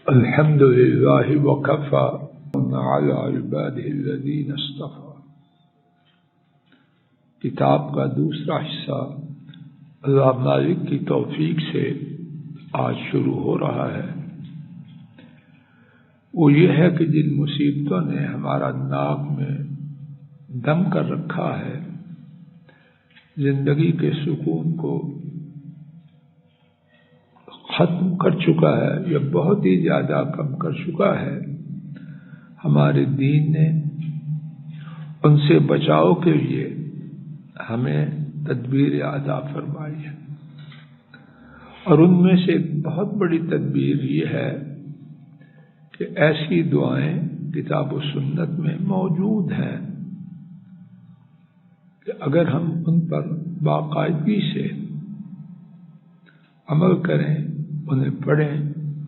الحمد للہ وکفى علی عباده الذین اصطفى۔ کتاب کا دوسرا حصہ اللہ مالک کی توفیق سے آج شروع ہو رہا ہے۔ وہ یہ ہے کہ جن مصیبتوں نے ہمارا ناک میں دم کر رکھا ہے، زندگی کے سکون کو ختم کر چکا ہے یا بہت ہی زیادہ کم کر چکا ہے، ہمارے دین نے ان سے بچاؤ کے لیے ہمیں تدبیر عطا فرمائی ہے، اور ان میں سے ایک بہت بڑی تدبیر یہ ہے کہ ایسی دعائیں کتاب و سنت میں موجود ہیں کہ اگر ہم ان پر باقاعدگی سے عمل کریں، انہیں پڑھیں،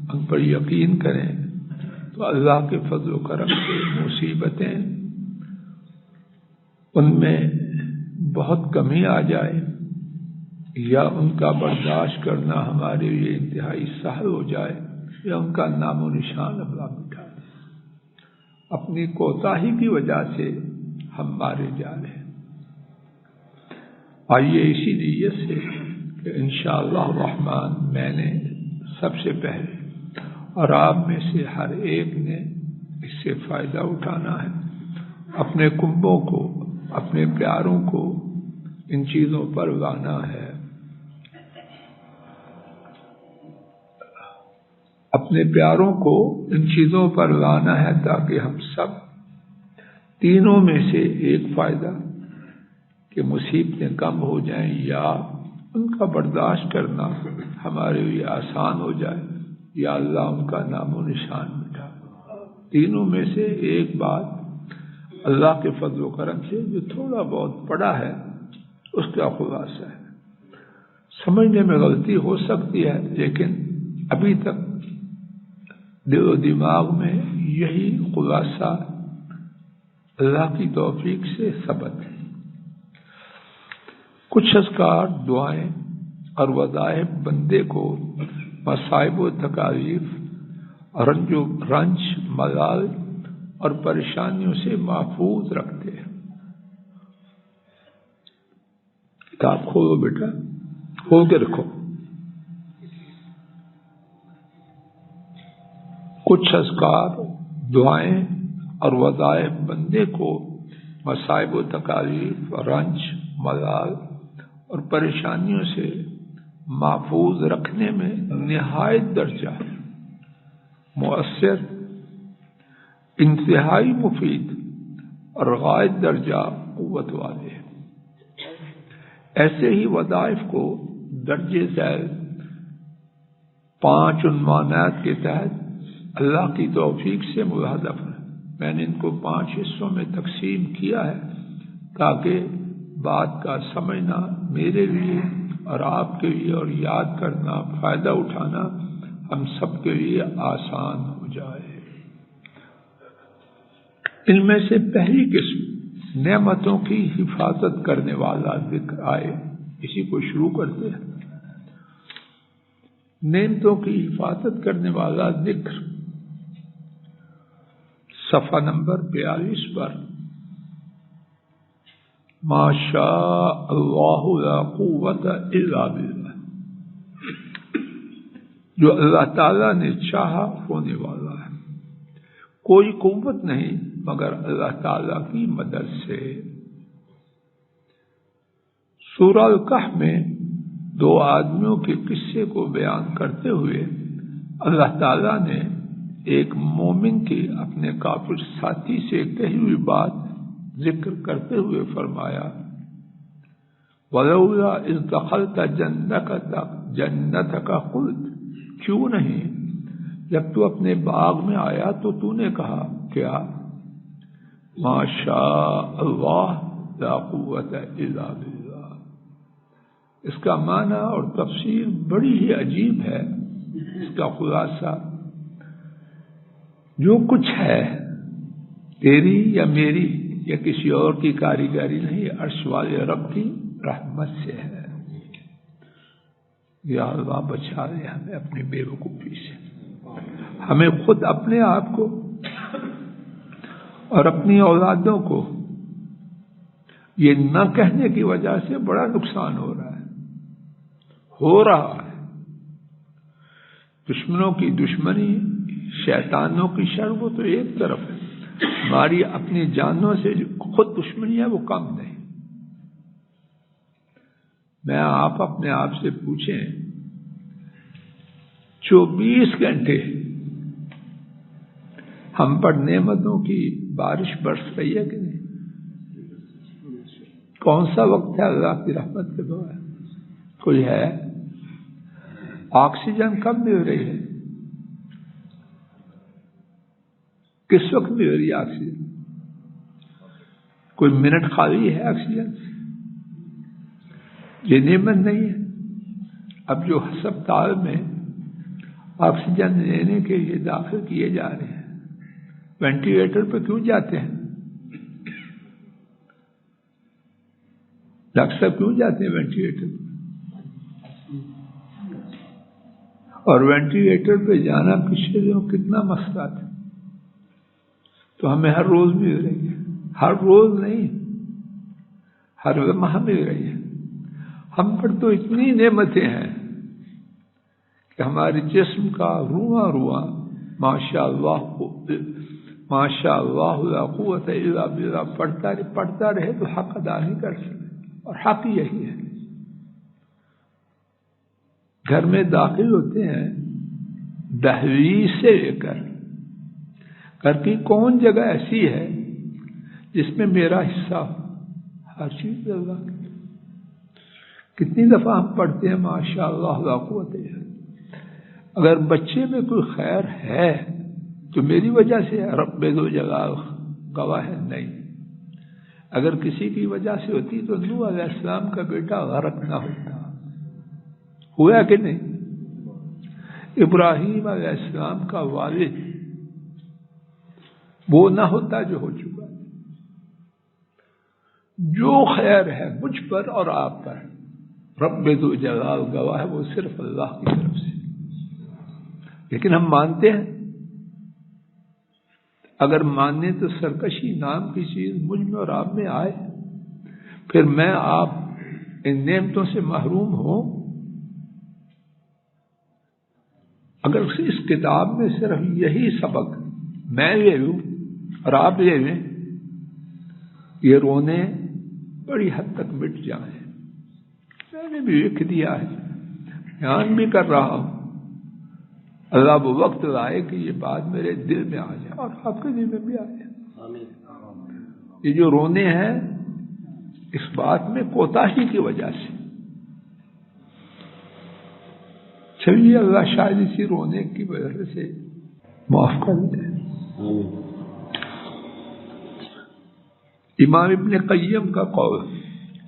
ان پر یقین کریں، تو اللہ کے فضل و کرم سے مصیبتیں ان میں بہت کمی آ جائے یا ان کا برداشت کرنا ہمارے لیے انتہائی سہل ہو جائے یا ان کا نام و نشان اللہ مٹا دے۔ اپنی کوتاہی کی وجہ سے ہم مارے جا رہے ہیں۔ آئیے اسی نیت سے کہ انشاءاللہ الرحمن میں نے سب سے پہلے اور آپ میں سے ہر ایک نے اس سے فائدہ اٹھانا ہے، اپنے کنبوں کو، اپنے پیاروں کو ان چیزوں پر لانا ہے، اپنے پیاروں کو ان چیزوں پر لانا ہے تاکہ ہم سب تینوں میں سے ایک فائدہ کہ مصیبتیں کم ہو جائیں یا ان کا برداشت کرنا ہمارے لیے آسان ہو جائے یا اللہ ان کا نام و نشان مٹا۔ تینوں میں سے ایک بات اللہ کے فضل و کرم سے جو تھوڑا بہت پڑا ہے اس کا خلاصہ ہے۔ سمجھنے میں غلطی ہو سکتی ہے لیکن ابھی تک دل و دماغ میں یہی خلاصہ اللہ کی توفیق سے ثبت ہے۔ کچھ اذکار، دعائیں اور وظائف بندے کو مصائب و تکالیف، رنج، ملال اور پریشانیوں سے محفوظ رکھتے ہیں۔ کتاب کھولو بیٹا، کھول کے رکھو۔ کچھ اذکار، دعائیں اور وظائف بندے کو مصائب و تکالیف، رنج، ملال اور پریشانیوں سے محفوظ رکھنے میں نہایت درجہ مؤثر، انتہائی مفید اور غائب درجہ قوت والے ہیں۔ ایسے ہی وظائف کو درجے ذیل 5 عنوانات کے تحت اللہ کی توفیق سے ملاحظہ ہے۔ میں نے ان کو 5 حصوں میں تقسیم کیا ہے تاکہ بات کا سمجھنا میرے لیے اور آپ کے لیے اور یاد کرنا، فائدہ اٹھانا ہم سب کے لیے آسان ہو جائے۔ ان میں سے پہلی قسم نعمتوں کی حفاظت کرنے والا ذکر آئے، اسی کو شروع کرتے ہیں۔ نعمتوں کی حفاظت کرنے والا ذکر صفحہ نمبر 42 پر ما شاء اللہ لا قوت الا باللہ، جو اللہ تعالیٰ نے چاہا ہونے والا ہے، کوئی قوت نہیں مگر اللہ تعالیٰ کی مدد سے۔ سورہ الکہف میں 2 آدمیوں کے قصے کو بیان کرتے ہوئے اللہ تعالیٰ نے ایک مومن کی اپنے کافر ساتھی سے کہی ہوئی بات ذکر کرتے ہوئے فرمایا وَلَوْلَا إِذْ دَخَلْتَ جَنَّتَكَ قُلْتَ، کیوں نہیں جب تو اپنے باغ میں آیا تو نے کہا کیا ما شاء اللہ لا قوت الا باللہ۔ اس کا معنی اور تفسیر بڑی ہی عجیب ہے۔ اس کا خلاصہ جو کچھ ہے تیری یا میری یا کسی اور کی کاریگری نہیں، عرش والے رب کی رحمت سے ہے۔ یا اللہ بچا لے ہمیں اپنی بے وقوفی سے۔ ہمیں خود اپنے آپ کو اور اپنی اولادوں کو یہ نہ کہنے کی وجہ سے بڑا نقصان ہو رہا ہے دشمنوں کی دشمنی، شیطانوں کی شر وہ تو ایک طرف ہے، ہماری اپنی جانوں سے خود دشمنی ہے وہ کم نہیں۔ میں آپ اپنے آپ سے پوچھیں 24 گھنٹے ہم پر نعمتوں کی بارش برس رہی ہے کہ نہیں؟ کون سا وقت ہے اللہ کی رحمت کے بغیر؟ کوئی ہے؟ آکسیجن کب مل رہی ہے؟ کس وقت مل رہی ہے آکسیجن؟ کوئی منٹ خالی ہے آکسیجن سے؟ یہ نعمت نہیں ہے۔ اب جو ہسپتال میں آکسیجن لینے کے لیے داخل کیے جا رہے ہیں، وینٹیلیٹر پہ کیوں جاتے ہیں؟ ڈاکٹر صاحب کیوں جاتے ہیں وینٹیلیٹر پہ؟ اور وینٹیلیٹر پہ جانا پچھلے دنوں کتنا مسئلہ تھا، تو ہمیں ہر روز مل رہی ہے، ہر روز نہیں ہر ماہ مل رہی ہے۔ ہم پر تو اتنی نعمتیں ہیں کہ ہمارے جسم کا رواں رواں ماشاء اللہ لا قوت الا باللہ پڑھتا رہے تو حق ادا نہیں کر سکتے، اور حق یہی ہے۔ گھر میں داخل ہوتے ہیں، دہلیز سے لے کر گھر کی کون جگہ ایسی ہے جس میں میرا حصہ ہو؟ ہر چیز اللہ کی۔ کتنی دفعہ ہم پڑھتے ہیں ماشاء اللہ لا قوت الا باللہ۔ اگر بچے میں کوئی خیر ہے تو میری وجہ سے رب ذو جلال گواہ ہے نہیں۔ اگر کسی کی وجہ سے ہوتی تو نوح علیہ السلام کا بیٹا غرق نہ ہوتا، ہوا کہ نہیں؟ ابراہیم علیہ السلام کا والد وہ نہ ہوتا جو ہو چکا۔ جو خیر ہے مجھ پر اور آپ پر رب ذو جلال گواہ ہے، وہ صرف اللہ کی طرف سے۔ لیکن ہم مانتے ہیں؟ اگر ماننے تو سرکشی نام کی چیز مجھ میں اور آپ میں آئے، پھر میں آپ ان نعمتوں سے محروم ہوں۔ اگر اس کتاب میں صرف یہی سبق میں لے لوں اور آپ لے لیں، یہ رونے بڑی حد تک مٹ جائیں۔ میں نے بھی لکھ دیا ہے، بیان بھی کر رہا ہوں، اللہ وہ وقت لائے کہ یہ بات میرے دل میں آ جائے اور آپ کے دل میں بھی آ جائے۔ یہ جو رونے ہیں اس بات میں کوتاہی کی وجہ سے، چلیے اللہ شاید اسی رونے کی وجہ سے معاف کر دے۔ امام ابن قیم کا قول،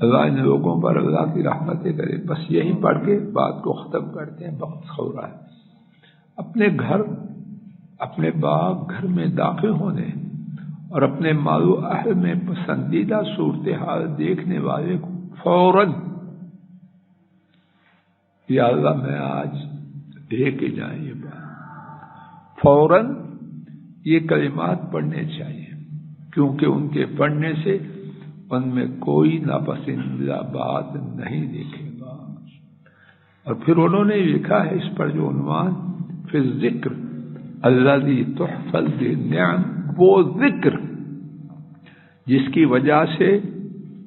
اللہ ان لوگوں پر اللہ کی رحمتیں کرے۔ بس یہی پڑھ کے بات کو ختم کرتے ہیں، وقت ہو رہا ہے۔ اپنے گھر، اپنے باغ گھر میں داخل ہونے اور اپنے مال و اہل میں پسندیدہ صورتحال دیکھنے والے کو فوراً یا اللہ میں آج دے کے جائیں، یہ بات فوراً یہ کلمات پڑھنے چاہیے، کیونکہ ان کے پڑھنے سے ان میں کوئی ناپسندیدہ بات نہیں دیکھے گا۔ اور پھر انہوں نے لکھا ہے اس پر جو عنوان فی الذکر الذی تحفظ بالنعم، وہ ذکر جس کی وجہ سے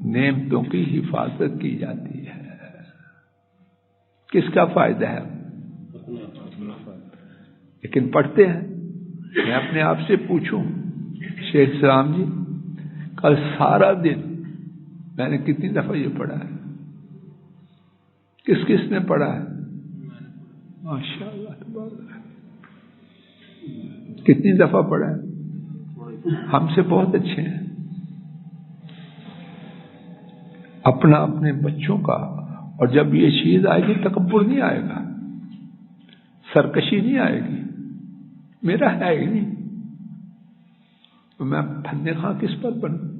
نعمتوں کی حفاظت کی جاتی ہے۔ کس کا فائدہ ہے؟ لیکن پڑھتے ہیں۔ میں اپنے آپ سے پوچھوں، شیخ سلام جی کل سارا دن میں نے کتنی دفعہ یہ پڑھا ہے؟ کس کس نے پڑھا ہے؟ ماشاء اللہ تبارک۔ کتنی دفعہ پڑھا ہے؟ ہم سے بہت اچھے ہیں۔ اپنا اپنے بچوں کا، اور جب یہ چیز آئے گی تکبر نہیں آئے گا، سرکشی نہیں آئے گی، میرا ہے ہی نہیں تو میں پھندے خاں کس پر بنوں؟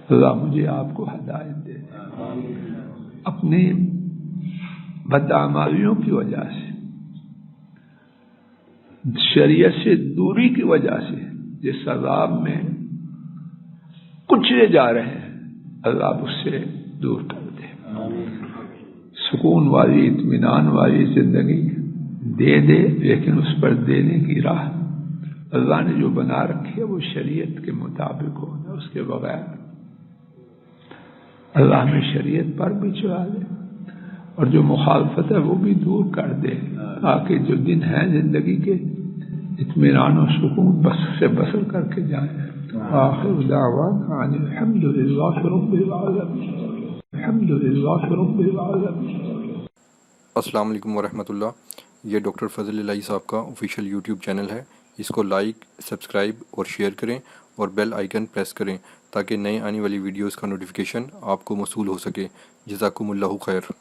اللہ مجھے آپ کو ہدایت دے۔ اپنی بدعمالیوں کی وجہ سے شریعت سے دوری کی وجہ سے جس عذاب میں کچلے جا رہے ہیں، اللہ اس سے دور کر دے، سکون والی اطمینان والی زندگی دے دے، لیکن اس پر دینے کی راہ اللہ نے جو بنا رکھی ہے وہ شریعت کے مطابق ہونا، اس کے بغیر اللہ میں شریعت پر بھی چلا دے اور جو مخالفت ہے وہ بھی دور کر دے، تاکہ جو دن ہے زندگی کے اطمینان و سکون بس سے بسر کر کے جائیں۔ آخر دعوانا ان الحمد للہ رب العالمین، الحمد للہ رب العالمین۔ السلام علیکم ورحمۃ اللہ۔ یہ ڈاکٹر فضل الہی صاحب کا آفیشیل یوٹیوب چینل ہے، اس کو لائک، سبسکرائب اور شیئر کریں اور بیل آئیکن پریس کریں تاکہ نئے آنے والی ویڈیوز کا نوٹیفیکیشن آپ کو موصول ہو سکے۔ جزاکم اللہ خیر۔